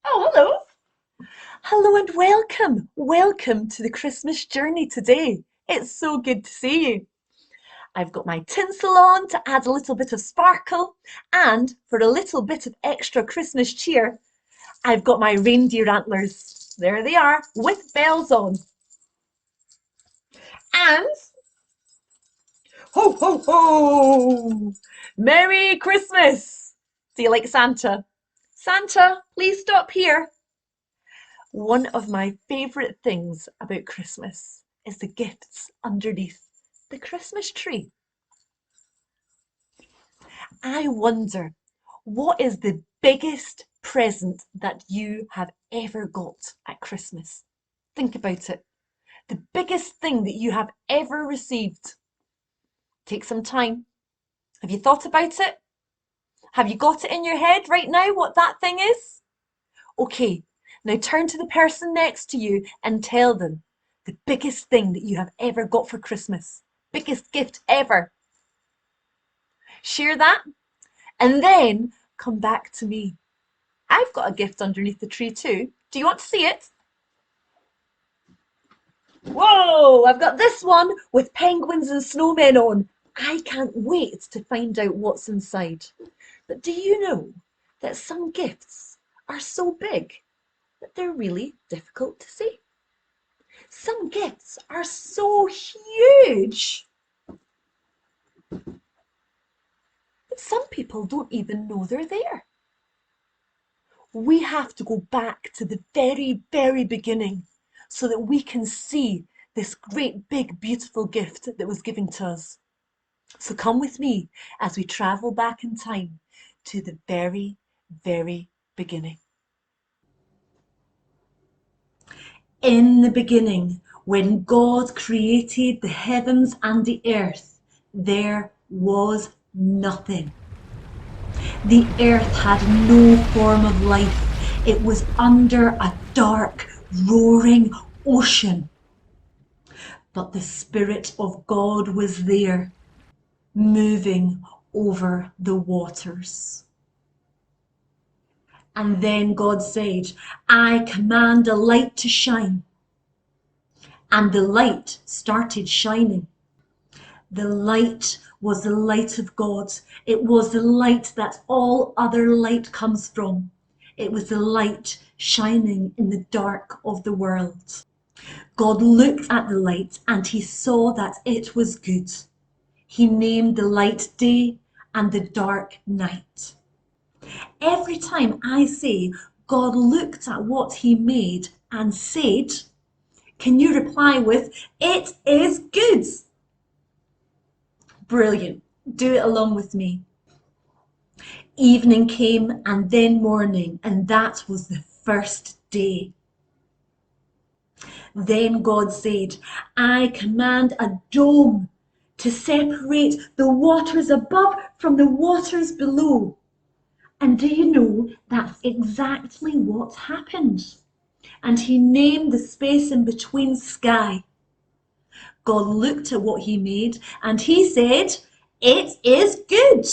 Oh, hello. Hello and welcome. Welcome to the Christmas journey today. It's so good to see you. I've got my tinsel on to add a little bit of sparkle, and for a little bit of extra Christmas cheer, I've got my reindeer antlers. There they are, with bells on. And ho ho ho! Merry Christmas! Do you like Santa? Santa, please stop here. One of my favourite things about Christmas is the gifts underneath the Christmas tree. I wonder, what is the biggest present that you have ever got at Christmas? Think about it. The biggest thing that you have ever received. Take some time. Have you thought about it? Have you got it in your head right now what that thing is? Okay, now turn to the person next to you and tell them the biggest thing that you have ever got for Christmas. Biggest gift ever. Share that and then come back to me. I've got a gift underneath the tree too. Do you want to see it? Whoa, I've got this one with penguins and snowmen on. I can't wait to find out what's inside. But do you know that some gifts are so big that they're really difficult to see? Some gifts are so huge that some people don't even know they're there. We have to go back to the very, very beginning so that we can see this great, big, beautiful gift that was given to us. So come with me as we travel back in time to the very, very beginning. In the beginning, when God created the heavens and the earth, there was nothing. The earth had no form of life. It was under a dark, roaring ocean. But the Spirit of God was there, moving over the waters. And then God said, I command a light to shine. And the light started shining. The light was the light of God. It was the light that all other light comes from. It was the light shining in the dark of the world. God looked at the light and he saw that it was good. He named the light day and the dark night. Every time I say God looked at what he made and said, can you reply with, it is good? Brilliant. Do it along with me. Evening came and then morning, and that was the first day. Then God said, I command a dome to separate the waters above from the waters below. And do you know that's exactly what happened? And he named the space in between sky. God looked at what he made and he said, it is good.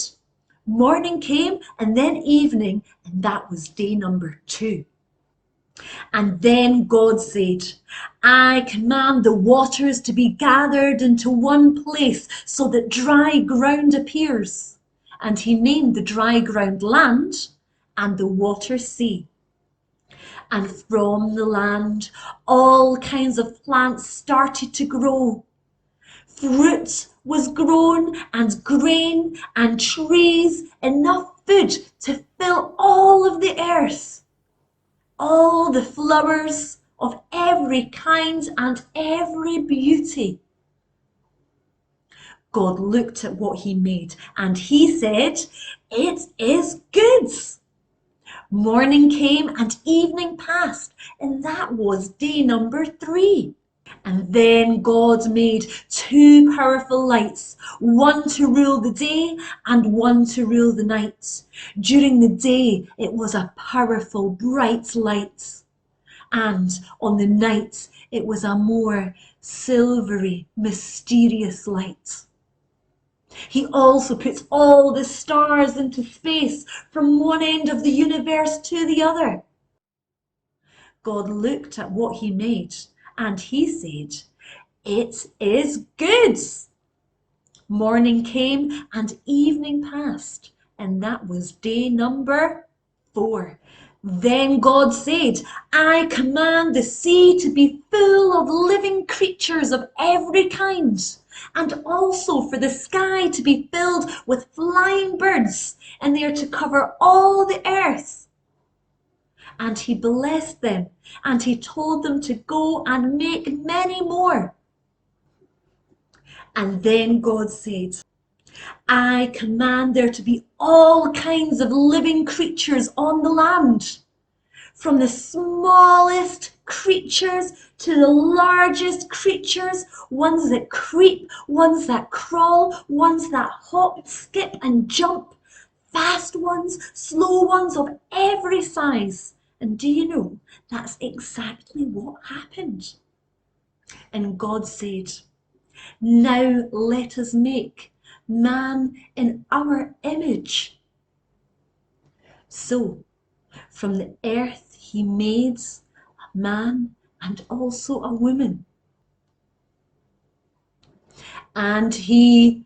Morning came and then evening, and that was day number 2. And then God said, I command the waters to be gathered into one place so that dry ground appears. And he named the dry ground land and the water sea. And from the land, all kinds of plants started to grow. Fruit was grown and grain and trees, enough food to fill all of the earth. All the flowers of every kind and every beauty. God looked at what he made and he said, it is good. Morning came and evening passed, and that was day number 3. And then God made 2 powerful lights, one to rule the day and one to rule the night. During the day, it was a powerful, bright light. And on the night, it was a more silvery, mysterious light. He also puts all the stars into space from one end of the universe to the other. God looked at what he made and he said, "It is good." Morning came and evening passed, and that was day number 4. Then God said, "I command the sea to be full of living creatures of every kind, and also for the sky to be filled with flying birds, and they are to cover all the earth." And he blessed them, and he told them to go and make many more. And then God said, "I command there to be all kinds of living creatures on the land, from the smallest creatures to the largest creatures, ones that creep, ones that crawl, ones that hop, skip and jump, fast ones, slow ones of every size." And do you know, that's exactly what happened. And God said, "Now let us make man in our image." So from the earth he made a man and also a woman. And he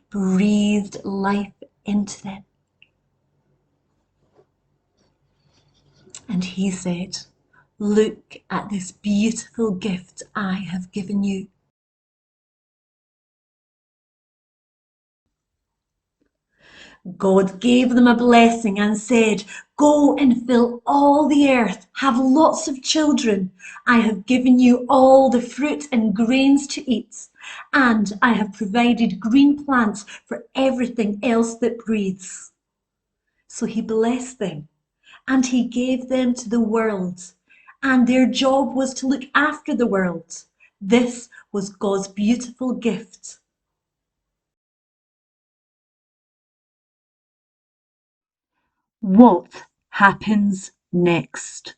breathed life into them. And he said, "Look at this beautiful gift I have given you." God gave them a blessing and said, "Go and fill all the earth, have lots of children. I have given you all the fruit and grains to eat, and I have provided green plants for everything else that breathes." So he blessed them, and he gave them to the world, and their job was to look after the world. This was God's beautiful gift. What happens next?